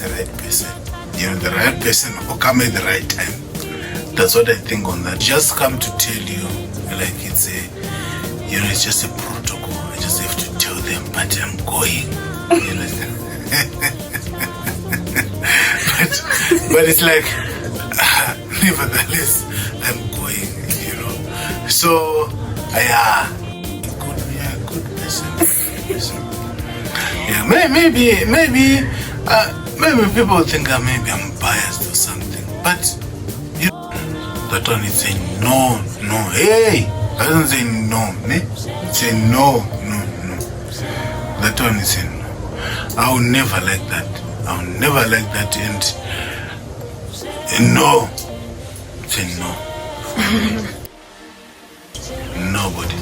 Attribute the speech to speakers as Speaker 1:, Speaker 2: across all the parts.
Speaker 1: the right person. The right person will come at the right time. That's what I think on that. Just come to tell you, like it's it's just a protocol. I just have to tell them, but I'm going. but it's like, nevertheless, I'm going. So, good person. Yeah, maybe people think that maybe I'm biased or something, but that one is saying no. Hey, I don't say no, ne? Say no. That one is saying no. I'll never like that. And no. Say no. Nobody.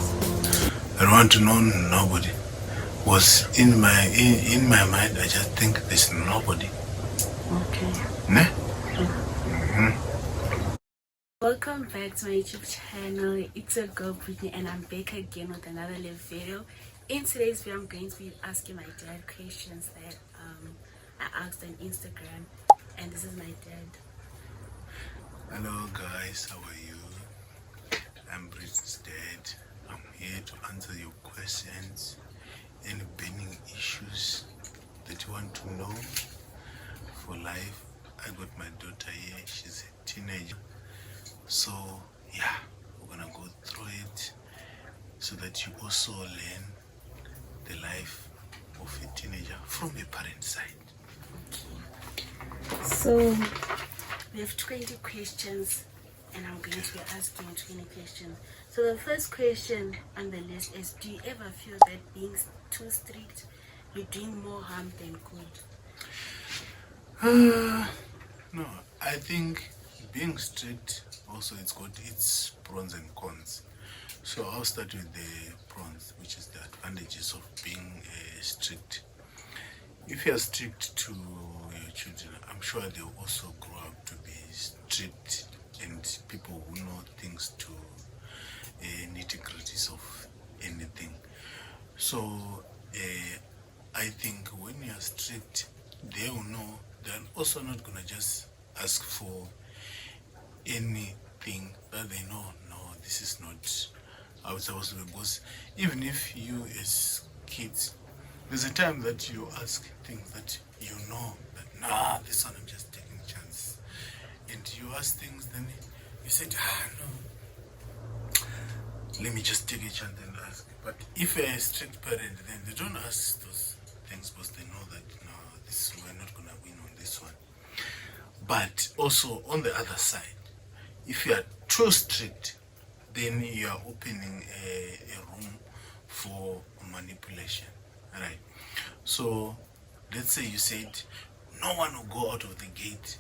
Speaker 1: I don't want to know nobody. Was in my mind, I just think there's nobody.
Speaker 2: Okay.
Speaker 1: Ne?
Speaker 2: Welcome back to my YouTube channel. It's your girl Brittney, and I'm back again with another live video. In today's video, I'm going to be asking my dad questions that I asked on Instagram, and this is my dad.
Speaker 1: Hello guys, how are you? I'm Brittney's dad. I'm here to answer your questions. Any burning issues that you want to know for life. I got my daughter here, she's a teenager. So yeah, we're gonna go through it so that you also learn the life of a teenager from a parent side.
Speaker 2: So we have 20 questions, and I'm going to be asking 20 questions. So the first question on the list is, do you ever feel that being too strict, you're doing more harm than good?
Speaker 1: No, I think being strict also it's got its pros and cons. So I'll start with the pros, which is the advantages of being strict. If you are strict to your children, I'm sure they will also grow up to be strict and people who know things to nitty-gritties of anything. So I think when you are strict, they will know they're also not gonna just ask for anything that they know. No, this is not how it's supposed to be. Because even if you as kids, there's a time that you ask things that you know that this one I'm just taking a chance, and you ask things, then you said no, let me just take a chance and ask. But if you're a strict parent, then they don't ask those things because they know that we're not gonna win on this one. But also on the other side, if you are too strict, then you are opening a room for manipulation. Right? So let's say you said no one will go out of the gate,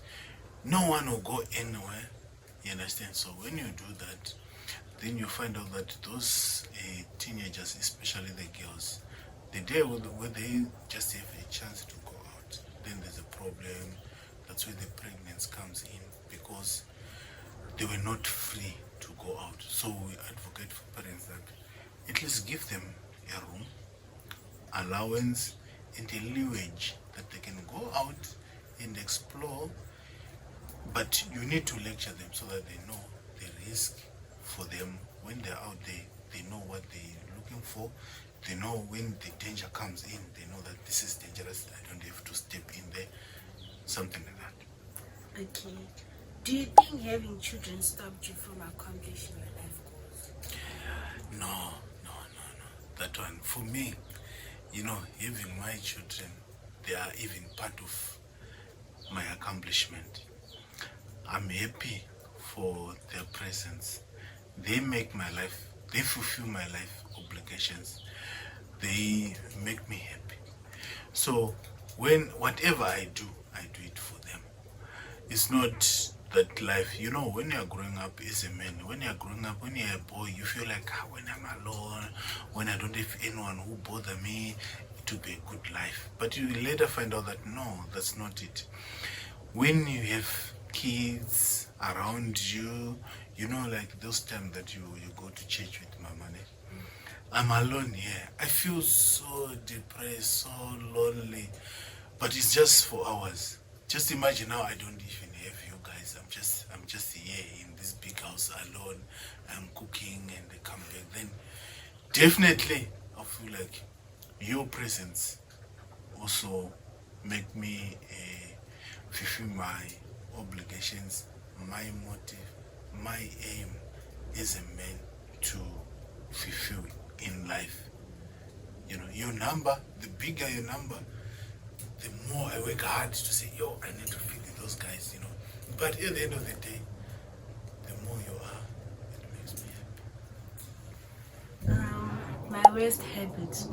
Speaker 1: no one will go anywhere. You understand? So when you do that, then you find out that those teenagers, especially the girls, the day where they just have a chance to go out, then there's a problem. That's where the pregnancy comes in, because they were not free to go out. So we advocate for parents that at least give them a room, allowance, and a leeway that they can go out and explore. But you need to lecture them so that they know the risk for them when they're out there. They know what they're looking for. They know when the danger comes in. They know that this is dangerous. I don't have to step in there. Something like that.
Speaker 2: Okay. Do you think having children stopped you from accomplishing your life goals?
Speaker 1: No. That one, for me, having my children, they are even part of my accomplishment. I'm happy for their presence. They make my life, they fulfill my life obligations. They make me happy. So whatever I do it for them. It's not that life, when you're growing up as a man, when you're growing up, when you're a boy, you feel like when I'm alone, when I don't have anyone who bother me, it will be a good life. But you later find out that no, that's not it. When you have kids around you, like those times that you go to church with my money, I'm alone here. I feel so depressed, so lonely. But it's just for hours. Just imagine now I don't even have you guys. I'm just here in this big house alone. I'm cooking and I come back. Then definitely I feel like your presence also make me fulfill my obligations, my motive, my aim as a man to fulfill in life. You know, your number, the bigger your number, the more I work hard to say, yo, I need to feed those guys, you know. But at the end of the day, the more you are, it makes me happy.
Speaker 2: My worst habit.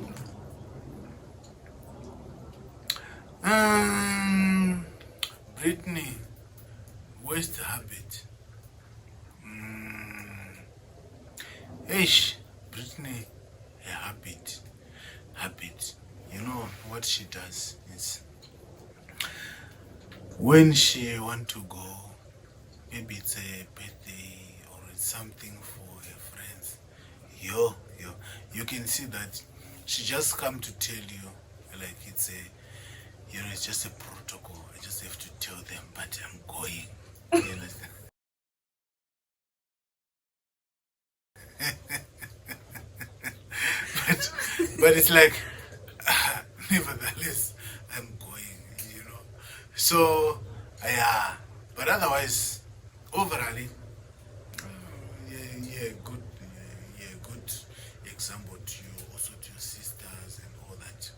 Speaker 1: Brittany, worst habit. Ish, Brittany, a habit. Habit. You know what she does is when she want to go, maybe it's a birthday or it's something for her friends. You can see that she just come to tell you, like it's a, you know, it's just a protocol. I just have to tell them, but I'm going. You understand? but it's like, nevertheless, I'm going, you know. So, yeah, but otherwise, overall, good, good example to you, also to your sisters and all that.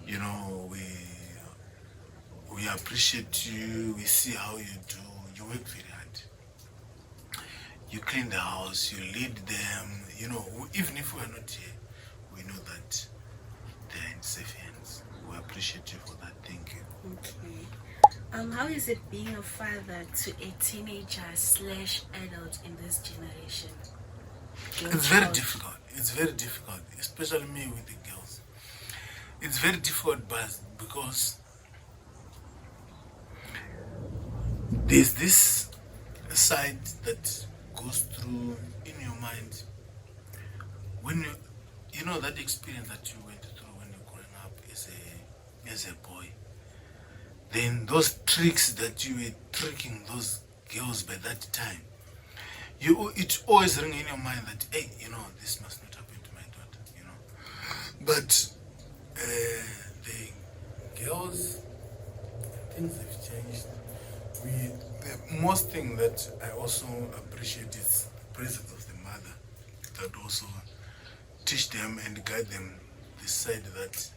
Speaker 1: You know, we appreciate you. We see how you do. You work very hard. You clean the house. You lead them. You know, even if we are not here, we know that they're in safe hands. We appreciate you for that. Thank you.
Speaker 2: Okay. How is it being a father to a teenager slash adult in this generation?
Speaker 1: It's very difficult. It's very difficult, especially me with the girls. It's very difficult, but because there's this side that goes through in your mind when you know that experience that you went through when you're growing up as a boy. Then those tricks that you were tricking those girls by that time, it always ring in your mind that, hey, you know, this must not happen to my daughter, you know. But the girls, things have changed. The most thing that I also appreciate is the presence of the mother that also teach them and guide them the side that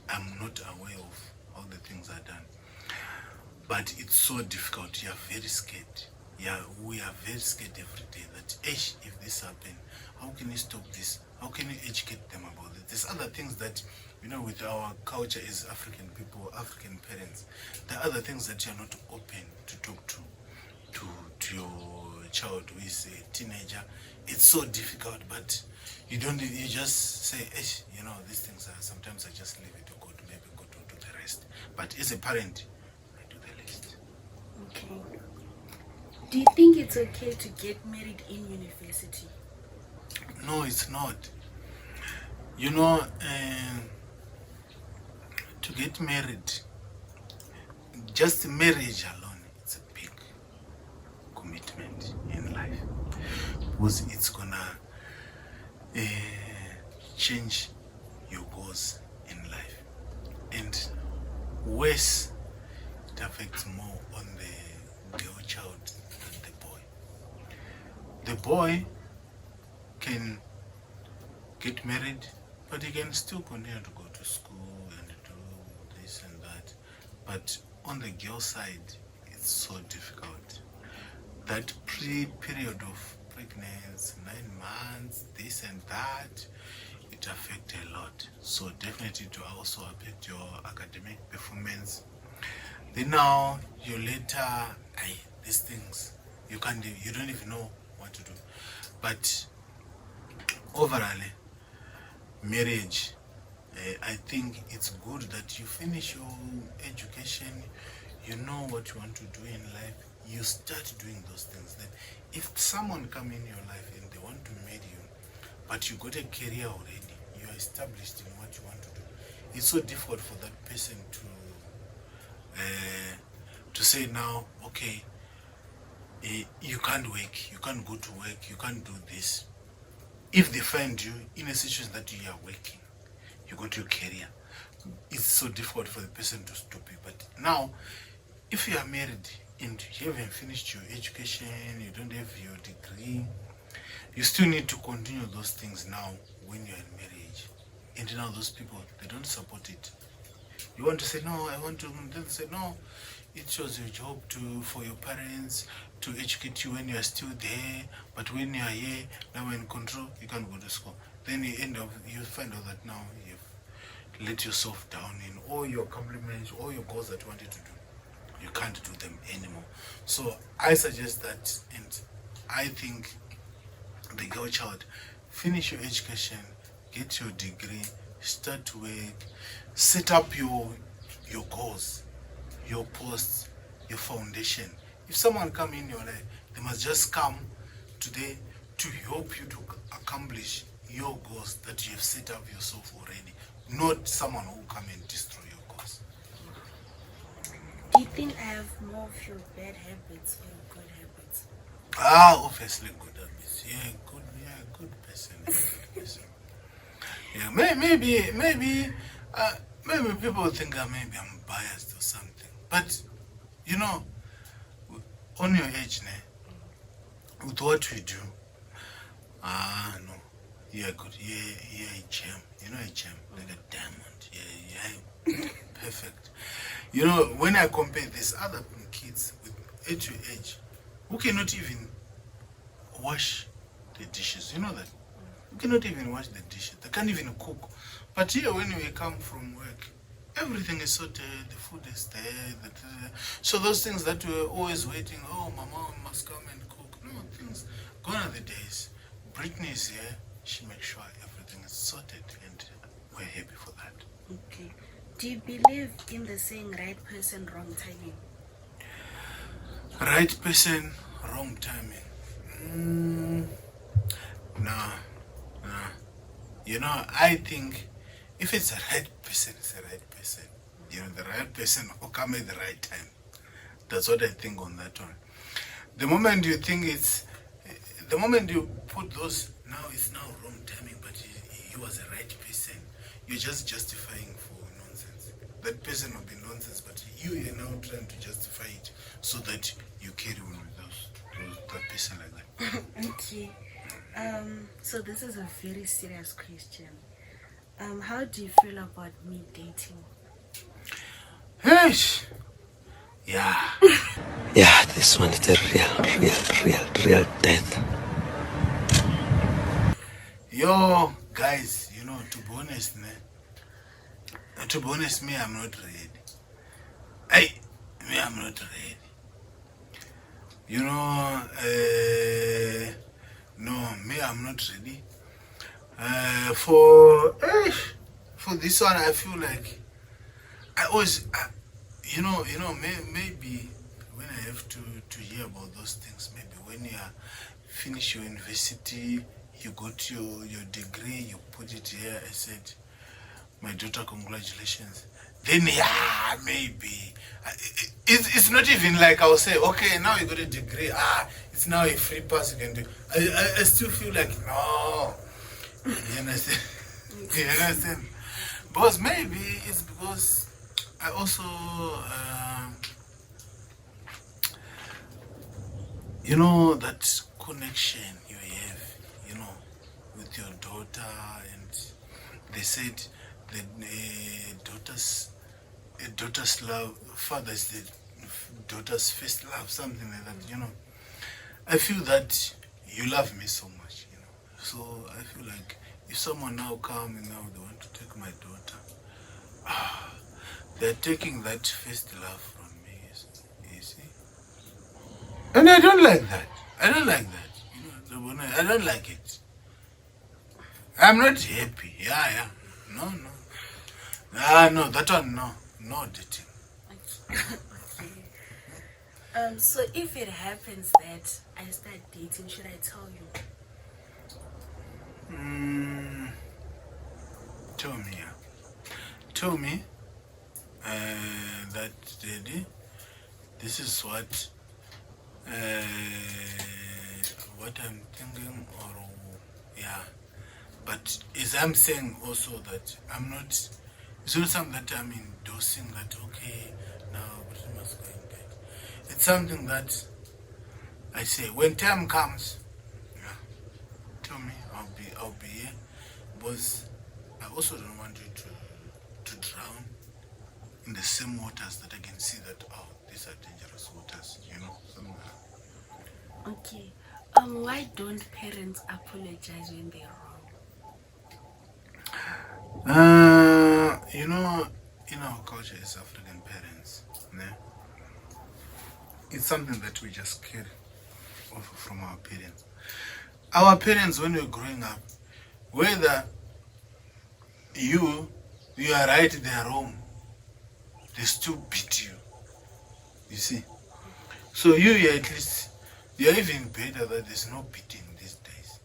Speaker 1: I'm not aware of how the things are done. But it's so difficult. You are very scared. Yeah, we are very scared every day that, if this happen, how can you stop this? How can you educate them about it? There's other things that, you know, with our culture as African people, African parents, there are other things that you're not open to talk to your child who is a teenager. It's so difficult, but you just say, you know, these things are, sometimes I just leave it to God, maybe God will do the rest. But as a parent, I do the rest.
Speaker 2: Okay. Do you think it's okay to get married in university?
Speaker 1: No, it's not. You know, to get married, just marriage alone, it's a big commitment in life. Because it's gonna change your goals in life. And worse, it affects more on the girl child than the boy. The boy can get married, but he can still continue to go to school and do this and that. But on the girl side, it's so difficult. That period of pregnancy, 9 months, this and that, it affects a lot. So definitely to also affect your academic performance. Then now you later, these things, you don't even know what to do. But overall, marriage, I think it's good that you finish your education, you know what you want to do in life, you start doing those things. Then if someone come in your life and they want to marry you, but you got a career already, you are established in what you want to do, it's so difficult for that person to say now, okay, you can't work, you can't go to work, you can't do this. If they find you in a situation that you are working, you go to your career, it's so difficult for the person to stop you. But now, if you are married and you haven't finished your education, you don't have your degree, you still need to continue those things now when you're in marriage. And now those people, they don't support it. You want to say, no, I want to, then they say, no, it was your job for your parents to educate you when you are still there, but when you are here, now we're in control, you can't go to school. Then you find out that now you've let yourself down in all your accomplishments, all your goals that you wanted to do. You can't do them anymore. So I suggest that, and I think the girl child, finish your education, get your degree, start to work, set up your goals, your posts, your foundation. If someone come in your life, they must just come today to help you to accomplish your goals that you have set up yourself already, not someone who will come and destroy your goals.
Speaker 2: Do you think I have more of your bad habits or good habits?
Speaker 1: Obviously good habits. Good person. Good person. Yeah, maybe people think maybe I'm biased or something. But you know, on your age, with what we do, no, you're good. You're a gem. You know, a gem, like a diamond. Yeah, perfect. You know, when I compare these other kids with age to age, who cannot even wash the dishes, you know that? Who cannot even wash the dishes. They can't even cook. But here, when we come from work, everything is sorted, the food is there. So those things that we were always waiting, oh, my mom must come and cook. No, things, gone are the days. Brittney is here. She makes sure everything is sorted, and we're happy for that.
Speaker 2: Okay. Do you believe in the saying right person, wrong timing?
Speaker 1: Right person, wrong timing. Nah. You know, I think if it's a right person, it's a right person. You know, the right person will come at the right time. That's what I think on that one. The moment you think the moment you put those, now it's now wrong timing, but he was a right person, you're just justifying for nonsense. That person will be nonsense, but you are now trying to justify it so that you carry on with that person like that.
Speaker 2: Okay. So this is a very serious question. How do you feel about me dating?
Speaker 1: Hey, yeah.
Speaker 3: Yeah, this one is a real death.
Speaker 1: Yo, guys, you know, to be honest, me, I'm not ready. I'm not ready. You know, no, me, I'm not ready. For this one, I feel like I always, maybe when I have to hear about those things, maybe when you finish your university, you got your degree, you put it here. I said, my daughter, congratulations. Then maybe it's not even like I'll say, okay, now you got a degree. It's now a free pass you can do. I still feel like no. You understand? You understand? Because maybe it's because I also you know, that connection you have, you know, with your daughter, and they said that daughter's love, father is the daughter's first love, something like that, you know. I feel that you love me so much, you know. So I feel like if someone now come and now they want to take my daughter, they're taking that first love from me, you see. And I don't like that. I don't like that. You know, I don't like it. I'm not happy. Yeah. No. No, that one, no. No dating.
Speaker 2: Okay. So if it happens that I start dating, should I tell you?
Speaker 1: Tell me that this is what I'm thinking, or yeah. But as I'm saying also that I'm not, it's not something that I'm endorsing that, okay, now Britain must go in bed. It's something that I say, when time comes, yeah, tell me, I'll be here. Because I also don't want you to drown in the same waters that I can see that, oh, these are dangerous waters, something like that.
Speaker 2: Okay. Why don't parents apologize when they're wrong?
Speaker 1: In our culture as African parents, yeah, it's something that we just carry over from our parents. Our parents, when we were growing up, whether you are right, they are wrong, they still beat you. You see? So you're at least, you're even better that there's no beating these days.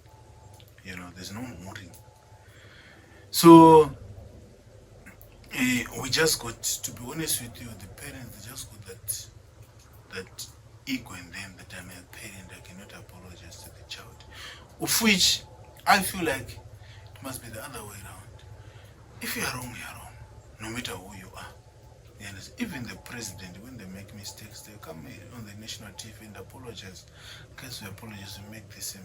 Speaker 1: There's no mooring. So we just got, to be honest with you, the parents, they just got that ego in them that I'm a parent, I cannot apologize to the child. Of which I feel like it must be the other way around. If you are wrong, you are wrong, no matter who you are. Even the president, when they make mistakes, they come on the national TV and apologize. Guys, we apologize, we make this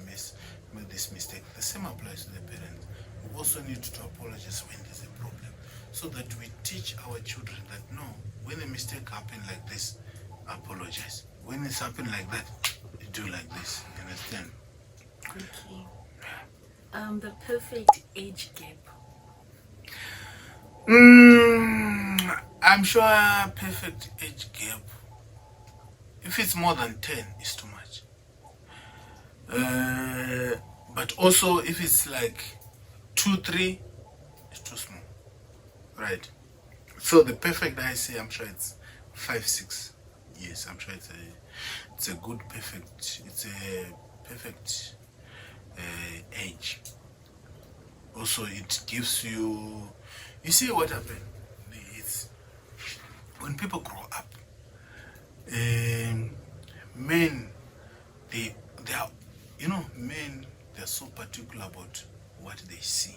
Speaker 1: mistake. The same applies to the parents. We also need to apologize when there's a problem, so that we teach our children that no, when a mistake happens like this, apologize. When it's happened like that, you do like this. You understand?
Speaker 2: Okay. The perfect age gap.
Speaker 1: I'm sure perfect age gap, if it's more than 10, is too much. But also, if it's like 2, 3, it's too small. Right? So the perfect, I say, I'm sure it's 5, 6. Yes, I'm sure it's a good perfect. It's a perfect age. Also, it gives you. You see what happened? It's when people grow up. Men, they are, men, they're so particular about what they see.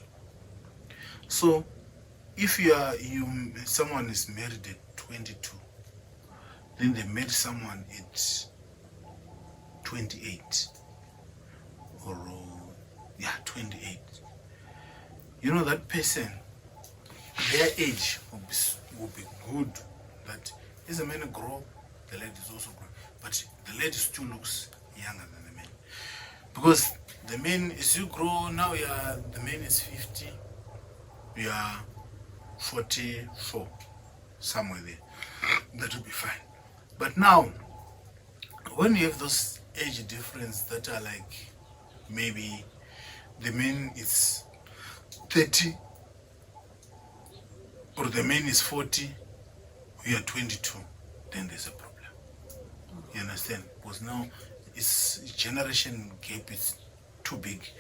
Speaker 1: So if someone is married at 22, then they marry someone at 28, or 28. That person, their age will be good. That as the men grow, the ladies also grow. But the lady still looks younger than the men. Because the men, as you grow, now the man is 50, you are 44, somewhere there. That will be fine. But now, when you have those age difference that are like, maybe the man is 30, or the man is 40, you are 22, then there's a problem. You understand? Because now it's generation gap is too big.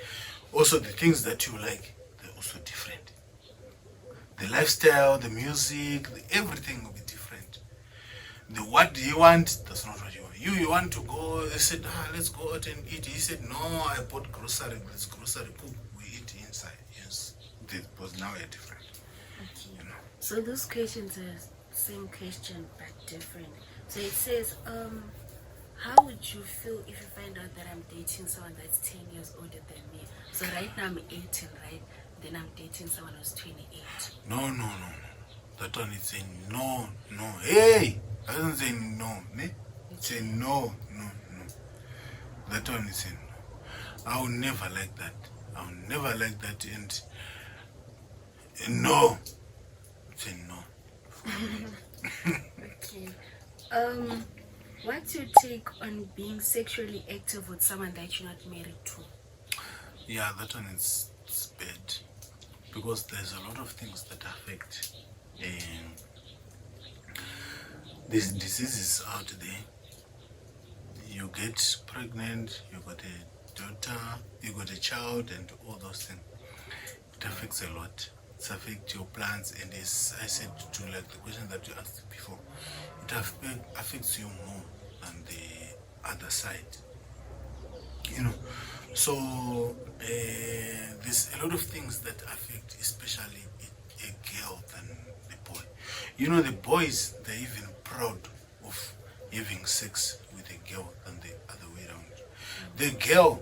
Speaker 1: Also, the things that you like, they're also different. The lifestyle, the music, everything will be different. The what you want, that's not what you want. You want to go, they said, let's go out and eat. He said, no, I bought grocery, let's grocery cook, we eat inside. Yes, because now we're different.
Speaker 2: Okay. So those questions are same question but different. So it says, how would you feel if you find out that I'm dating someone that's 10 years older than me? So right now I'm 18, right? Then I'm dating someone who's 28.
Speaker 1: No. That one is saying no. Hey! I don't say no. Ne? Say no. That one is saying no. I'll never like that. And no. Say no.
Speaker 2: Okay. What's your take on being sexually active with someone that you're not married to?
Speaker 1: Yeah, that one is bad. Because there's a lot of things that affect these diseases out there. You get pregnant, you got a daughter, you got a child, and all those things. It affects a lot. It affects your plans, and as I said to like the question that you asked before, affects you more than the other side. So there's a lot of things that affect, especially a girl than the boy. The boys, they're even proud of having sex with a girl than the other way around. The girl,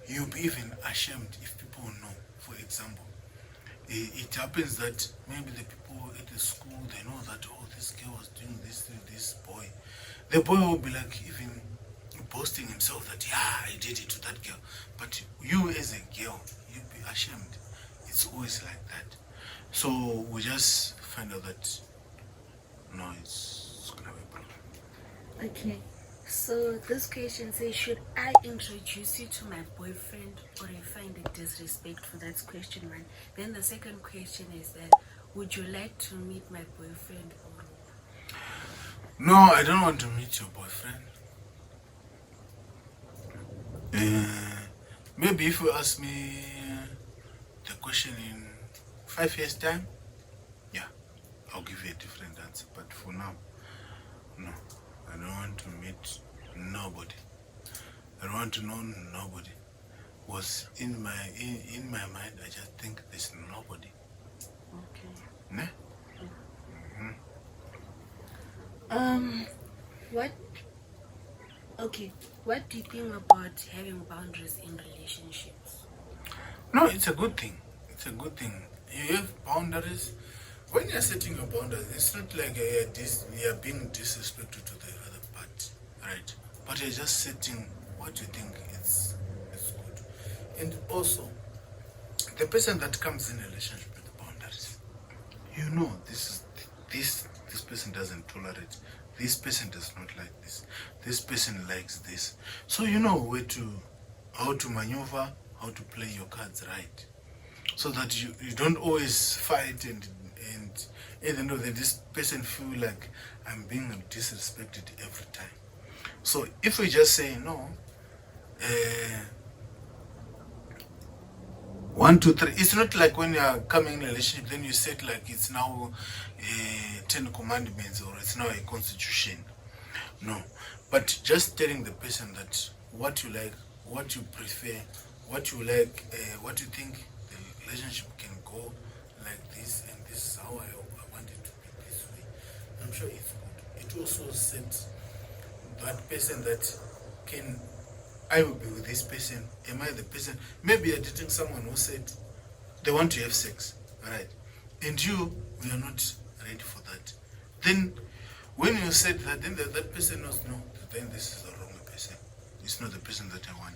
Speaker 1: you'll be even ashamed if people know. For example, it happens that maybe the people at the school, they know that, oh, this girl was doing this to this boy. The boy will be like even boasting himself that, yeah, I did it to that girl. But you as a girl, you'd be ashamed. It's always like that. So we just find out that, no, it's gonna be a problem.
Speaker 2: Okay. So this question says, should I introduce you to my boyfriend, or I find it disrespectful? That's question one. Then the second question is that, would you like to meet my boyfriend or
Speaker 1: No, I don't want to meet your boyfriend. Maybe if you ask me the question in 5 years' time, yeah, I'll give you a different answer. But for now, no, I don't want to meet nobody. I don't want to know nobody. Was in my mind, I just think there's nobody.
Speaker 2: okay?
Speaker 1: Ne?
Speaker 2: What? Okay. What do you think about having boundaries in relationships?
Speaker 1: No, it's a good thing. It's a good thing. You have boundaries. When you're setting your boundaries, it's not like you're being disrespectful to the other part, right? But you're just setting what you think is good. And also, the person that comes in a relationship with boundaries, this person doesn't tolerate. This person does not like this. This person likes this. So you know how to maneuver, how to play your cards right, so that you don't always fight and at the end of the day, this person feel like I'm being disrespected every time. So if we just say no, 1, 2, 3. It's not like when you are coming in a relationship, then you set like it's now 10 commandments or it's now a constitution. No, but just telling the person that what you like, what you prefer, what you like, what you think the relationship can go like this, and this is how I want it to be this way. I'm sure it's good. It also sets that person that can, I will be with this person. Am I the person? Maybe you're dating someone who said they want to have sex, right? And we are not ready for that. Then, when you said that, then that person knows, no, then this is the wrong person. It's not the person that I want.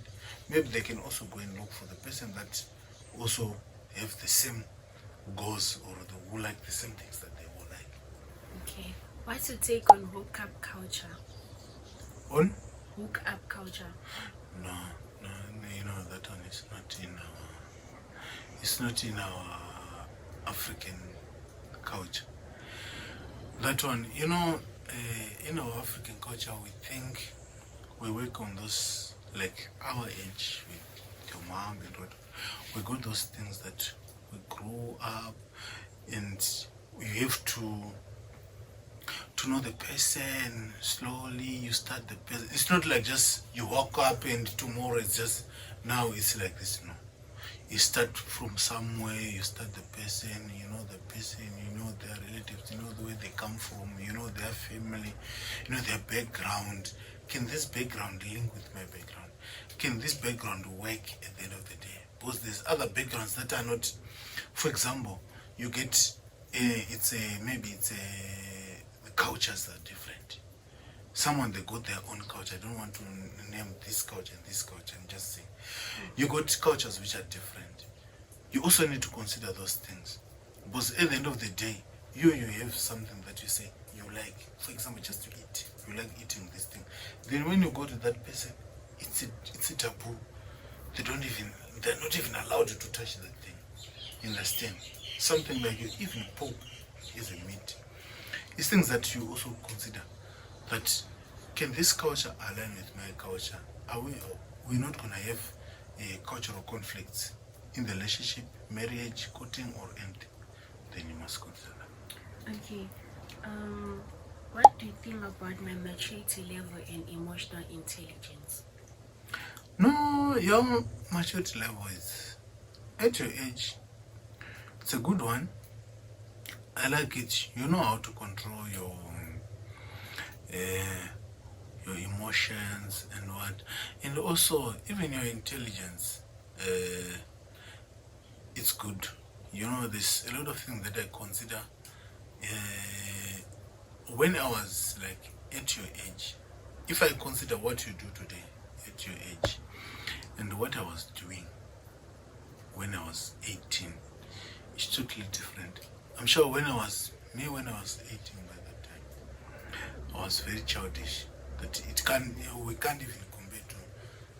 Speaker 1: Maybe they can also go and look for the person that also have the same goals or who like the same things that they will like.
Speaker 2: Okay. What's your take on hookup culture?
Speaker 1: On?
Speaker 2: Hookup culture.
Speaker 1: No, that one is not in our. It's not in our African culture. That one, in our African culture, we think we work on those, like our age with your mom and what. We got those things that we grow up, and you have to know the person slowly. You start the person. It's not like just you walk up and tomorrow it's just, now it's like this. No, you start from somewhere. You start the person. You know the person. You know their relatives. You know the way they come from. You know their family. You know their background. Can this background link with my background? Can this background work at the end of the day? Because there's other backgrounds that are not. For example, you get the cultures are different. Someone, they got their own culture. I don't want to name this culture and this culture. I'm just saying, you got cultures which are different. You also need to consider those things, because at the end of the day, you have something that you say you like. For example, just to eat, you like eating this thing. Then when you go to that person, it's a taboo. They're not even allowed to touch that thing. You understand? Something like even pork is a meat. It's things that you also consider. That can this culture align with my culture? We're not gonna have cultural conflicts in the relationship, marriage, courting, or anything. Then you must consider that.
Speaker 2: Okay. What do you think about my maturity level and emotional intelligence?
Speaker 1: No, your maturity level is at your age. It's a good one. I like it. You know how to control uh, your emotions and what, and also even your intelligence. Uh, it's good. You know, there's a lot of things that I consider when I was like at your age. If I consider what you do today at your age and what I was doing when I was 18, it's totally different. I'm sure when I was 18 by that time, I was very childish. That we can't even compare to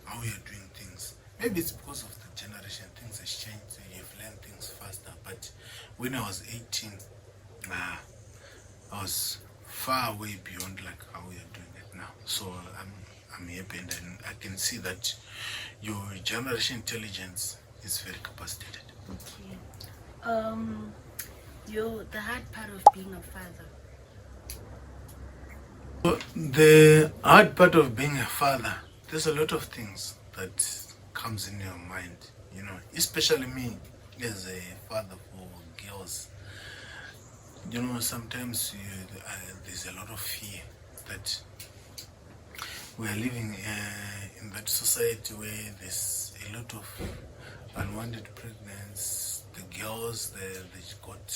Speaker 1: how we are doing things. Maybe it's because of the generation, things have changed, so you've learned things faster. But when I was 18, I was far way beyond like how we are doing it now. So I'm happy, and then I can see that your generation intelligence is very capacitated.
Speaker 2: Okay. The hard part of being a father.
Speaker 1: So the hard part of being a father, there's a lot of things that comes in your mind, you know, especially me as a father for girls. You know, sometimes there's a lot of fear that we are living in that society where there's a lot of unwanted pregnancies. The girls, they got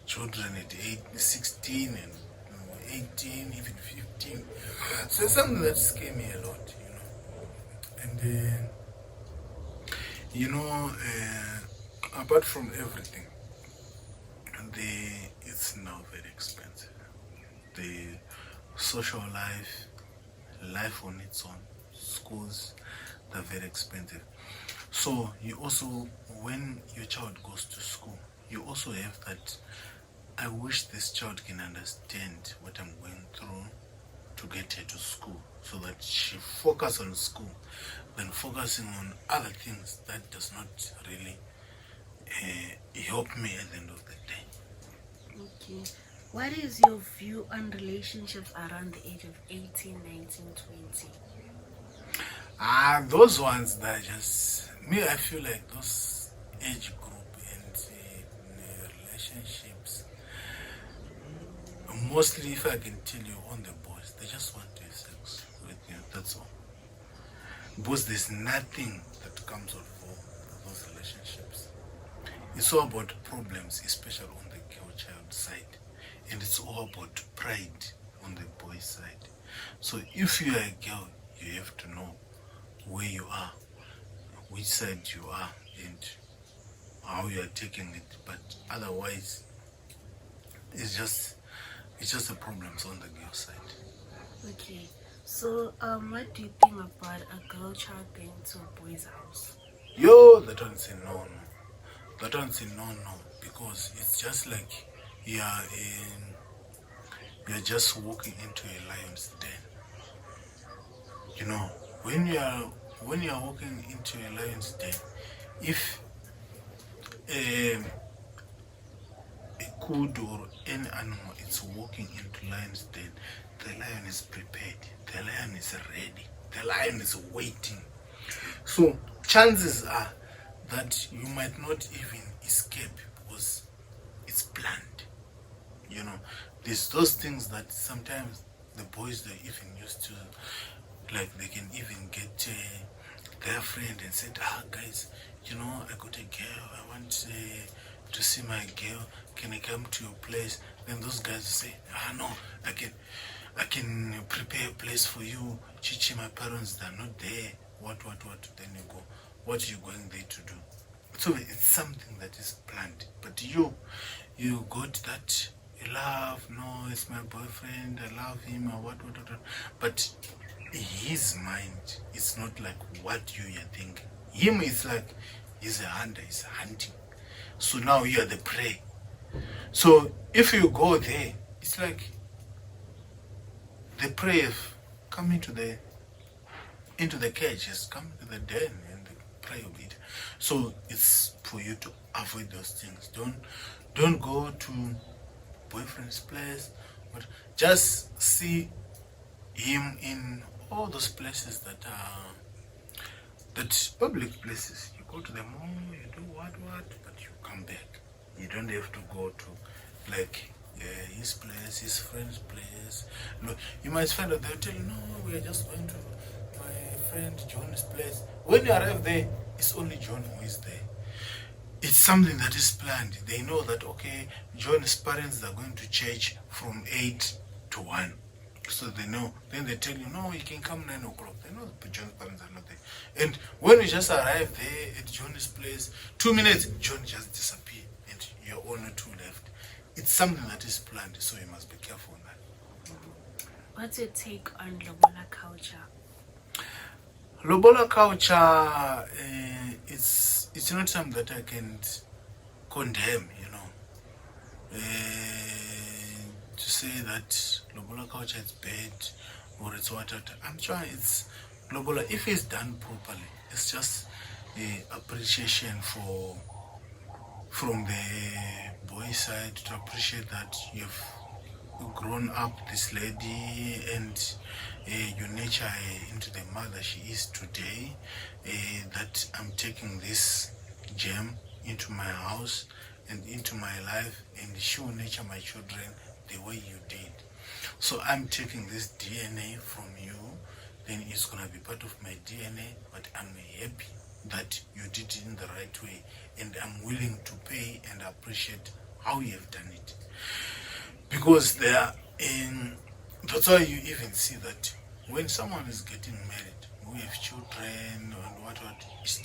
Speaker 1: children at 16 and 18, even 15. So it's something that scares me a lot, you know. And, apart from everything, it's now very expensive. The social life on its own, schools, they're very expensive. So you also, when your child goes to school, you also have that, I wish this child can understand what I'm going through to get her to school, so that she focus on school than focusing on other things that does not really help me at the end of the day.
Speaker 2: Okay. What is your view on relationships around the age of 18, 19, 20?
Speaker 1: Those ones that just me, I feel like those age group and relationships, mostly, if I can tell you, on the boys, they just want to have sex with you. That's all. Because there's nothing that comes out of those relationships. It's all about problems, especially on the girl child side, and it's all about pride on the boy side. So if you are a girl, you have to know where you are, which side you are, and how you are taking it. But otherwise, it's just the problems on the girl side.
Speaker 2: Okay. So, what do you think about a girl child going to a boy's house?
Speaker 1: Yo, that one say no, no. That one say no, no, because it's just like you're just walking into a lion's den. You know, when you are walking into a lion's den, if a kid or any animal is walking into lion's den, the lion is prepared, the lion is ready, the lion is waiting. So chances are that you might not even escape because it's planned. You know, there's those things that sometimes the boys, they even used to, like, they can even get their friend and said, guys, you know, I got a girl, I want to see my girl, can I come to your place? Then those guys say, no, I can prepare a place for you, Chichi, my parents, they're not there, what, then you go, what are you going there to do? So it's something that is planned, but you got that, you love, no, it's my boyfriend, I love him, or what, but his mind is not like what you are thinking. Him is like, he's a hunter, he's hunting. So now you are the prey. So if you go there, it's like the prey have come into the cage, has come to the den, and the prey will eat. So it's for you to avoid those things. Don't go to boyfriend's place But just see him in all those places that are public places. You go to the mall, you do what, but you come back. You don't have to go to like his place, his friend's place. No, you might find out they'll tell you, no, we are just going to my friend John's place. When you arrive there, it's only John who is there. It's something that is planned. They know that, okay, John's parents are going to church from 8 to 1. So they know. Then they tell you, no, you can come 9 o'clock. They know that John's parents are not there. And when you just arrive there at John's place, 2 minutes, John just disappear. And you're only 2 left. It's something that is planned, so you must be careful on that.
Speaker 2: What's your take on Lobola culture?
Speaker 1: Lobola culture, it's not something that I can condemn, you know. To say that Lobola culture is bad or it's what, I'm trying, it's Lobola, if it's done properly, it's just appreciation from the boy side, to appreciate that you've grown up this lady and you nurture her into the mother she is today, that I'm taking this gem into my house and into my life, and she will nurture my children the way you did. So I'm taking this DNA from you, then it's gonna be part of my DNA, but I'm happy that you did it in the right way, and I'm willing to pay and appreciate how you have done it. Because that's why you even see that when someone is getting married, we have children and what, it's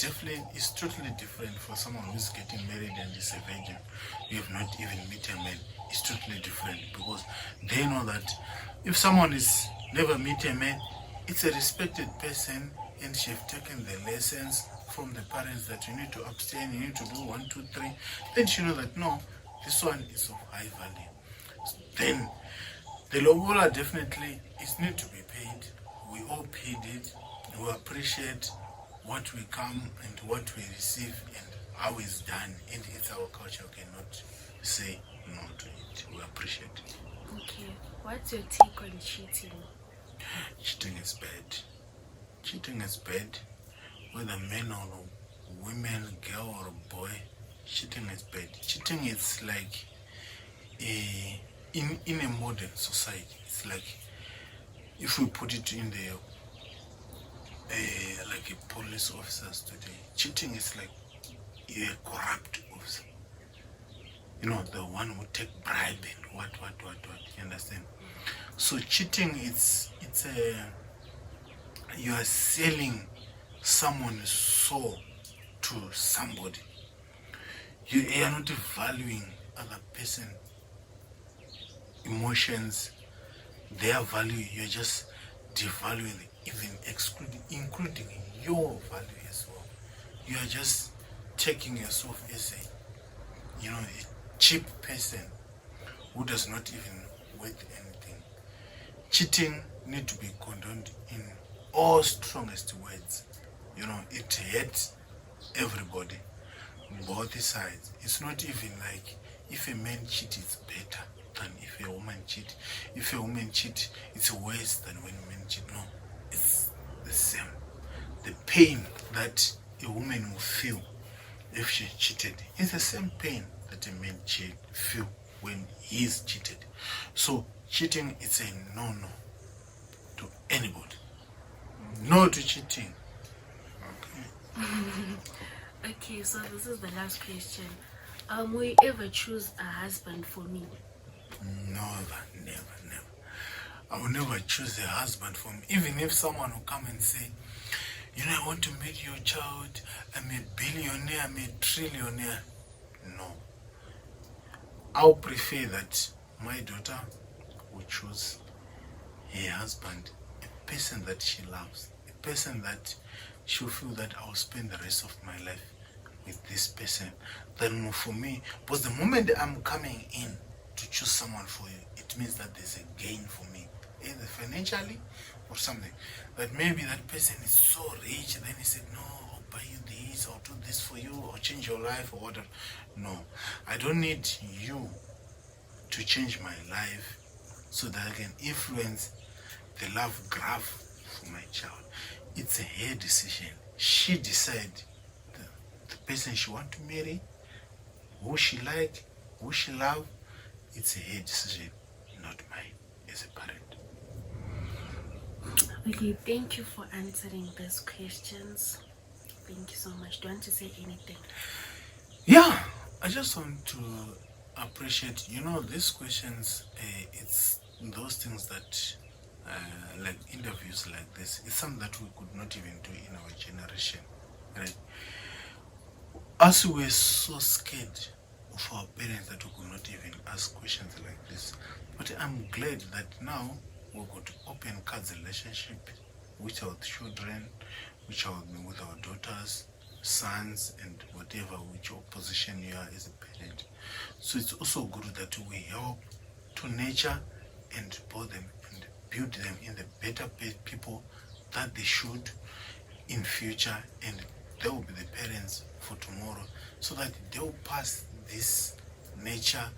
Speaker 1: totally different for someone who's getting married and is a virgin. You have not even met a man. It's totally different, because they know that if someone is never met a man, it's a respected person, and she have taken the lessons from the parents that you need to abstain, you need to do 1, 2, 3. Then she know that no, this one is of high value. Then the lobola definitely is need to be paid. We all paid it. We appreciate what we come and what we receive and how it's done, and it's our culture. We cannot say no to it. We appreciate it.
Speaker 2: Okay, what's your take on cheating?
Speaker 1: Cheating is bad. Cheating is bad. Whether men or women, girl or boy, cheating is bad. Cheating is like in a modern society, it's like, if we put it in the like a police officers today, cheating is like a corrupt officer. You know, the one who take bribe and what, you understand? So cheating, it's you are selling someone's soul to somebody. You are not valuing other person emotions, their value. You're just devaluing, even including your value as well. You are just taking yourself as a cheap person who does not even worth anything. Cheating need to be condoned in all strongest words. It hurts everybody, both sides. It's not even like if a man cheats, it's better than if a woman cheats. If a woman cheats, it's worse than when men cheat. No, it's the same. The pain that a woman will feel if she cheated is the same pain that a man feel when he is cheated. So cheating is a no-no to anybody. No to cheating.
Speaker 2: Okay, so this is the last question. Will you ever choose a husband for me?
Speaker 1: Never. I will never choose a husband for me. Even if someone will come and say, I want to meet your child, I'm a billionaire, I'm a trillionaire. No. I'll prefer that my daughter will choose her husband, a person that she loves, a person that she'll feel that I'll spend the rest of my life with this person. Then for me, because the moment I'm coming in to choose someone for you, it means that there's a gain for me, either financially or something. But maybe that person is so rich, then he said, no, I'll buy you this, I'll do this for you, or change your life or whatever. No, I don't need you to change my life so that I can influence the love graph for my child. It's her decision. She decides the person she want to marry, who she like, who she love. It's her decision, not mine as a parent.
Speaker 2: Okay, thank you for answering those questions. Thank you so much. Do you want to say anything?
Speaker 1: Yeah, I just want to appreciate, these questions, it's those things that, like interviews like this, it's something that we could not even do in our generation, right? Us, we were so scared of our parents that we could not even ask questions like this. But I'm glad that now we're going to open cards relationship with our children, with our daughters, sons, and whatever which opposition you are as a parent. So it's also good that we help to nurture and build them and build them in the better people that they should in future, and they will be the parents for tomorrow, so that they will pass this nature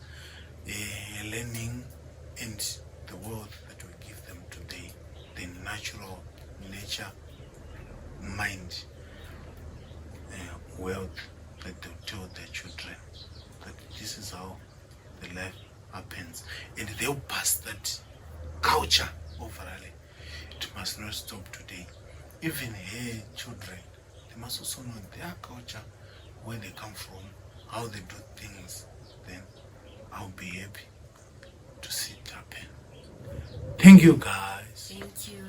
Speaker 1: learning and the world that we give them today, the natural nature mind wealth that they'll tell their children that this is how the life happens, and they'll pass that culture overall. It must not stop today. Even her children, they must also know their culture, where they come from, how they do things. Then I'll be happy to see it happen. Thank you, guys.
Speaker 2: Thank you.